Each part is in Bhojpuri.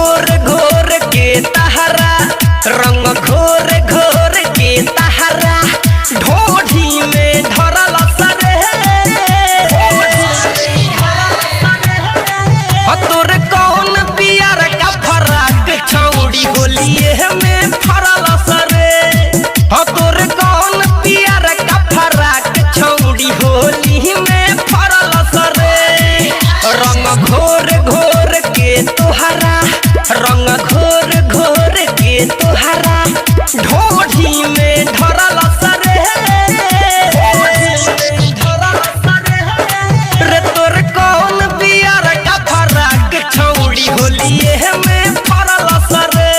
घोर घोर के तहरा रंग घोर घोर के तहरा ढोढ़ी में धरल सरे तोर कौन पियर का फराक छौड़ी होलिए में फरल सरे तोर कौन पियर का फराक छौड़ी होली में फरल सरे रंग घोर घोर के तोहरा रंग घोर घोर के तोहरा ढोढ़ी में धरल सरे रे तोर कौन पियर का फराक छौड़ी होलिए में फरल सरे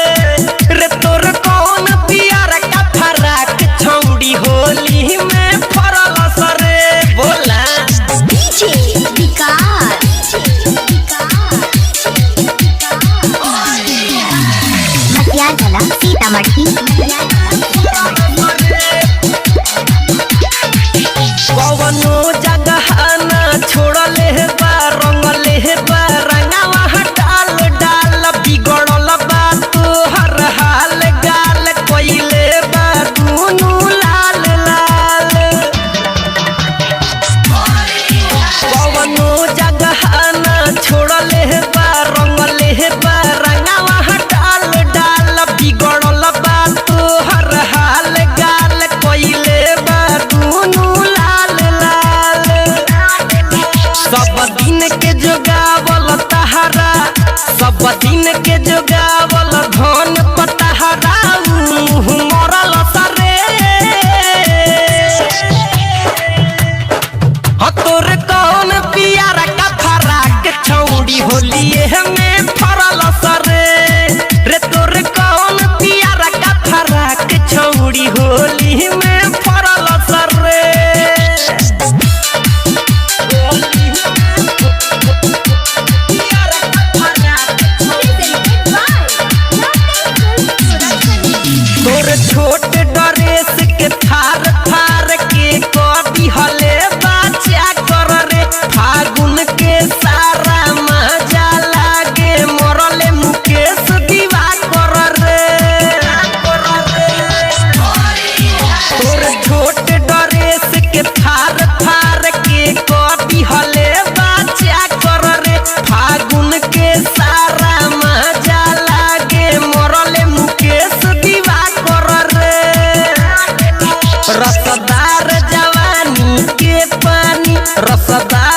रे तोर कौन पियर का फराक छौड़ी होली में फरल सरे बोला डीजे विकास मटिया जिला सीतामढ़ी कवनो जगह ना छोड़ले बा रंगले बा रंगवा डाल डाल बिगड़ल बा तोहर हाल गाल कोइले बा दुनु लाल लाल कवनो जगह ना छोड़ले बा रंगले बा रंगवा डाल डाल बिगड़ल बा तोहर हाल गाल कोइले बा दुनु लाल लाल सब दिन के जोगावल तहरा सब दिन के जोगावल धन पतहरा मुँह मरल सरे तोर कौन पियारा का फराक छौड़ी होलिए में फरल सरे रे तोर कौन पियारा का फराक छौड़ी होली में फरल सरे तोर छोट ड्रेस के थार थार के कभी हले बचा कर रे फागुन के सारा मजा लागे मरले मुकेश दीवा कर रे तोर छोट ड्रेस के थार थार के कभी हले बचा कर रे फागुन के सारा मजा लागे मरले मुकेश दीवा कर रे रसदार जवानी के पानी रसदार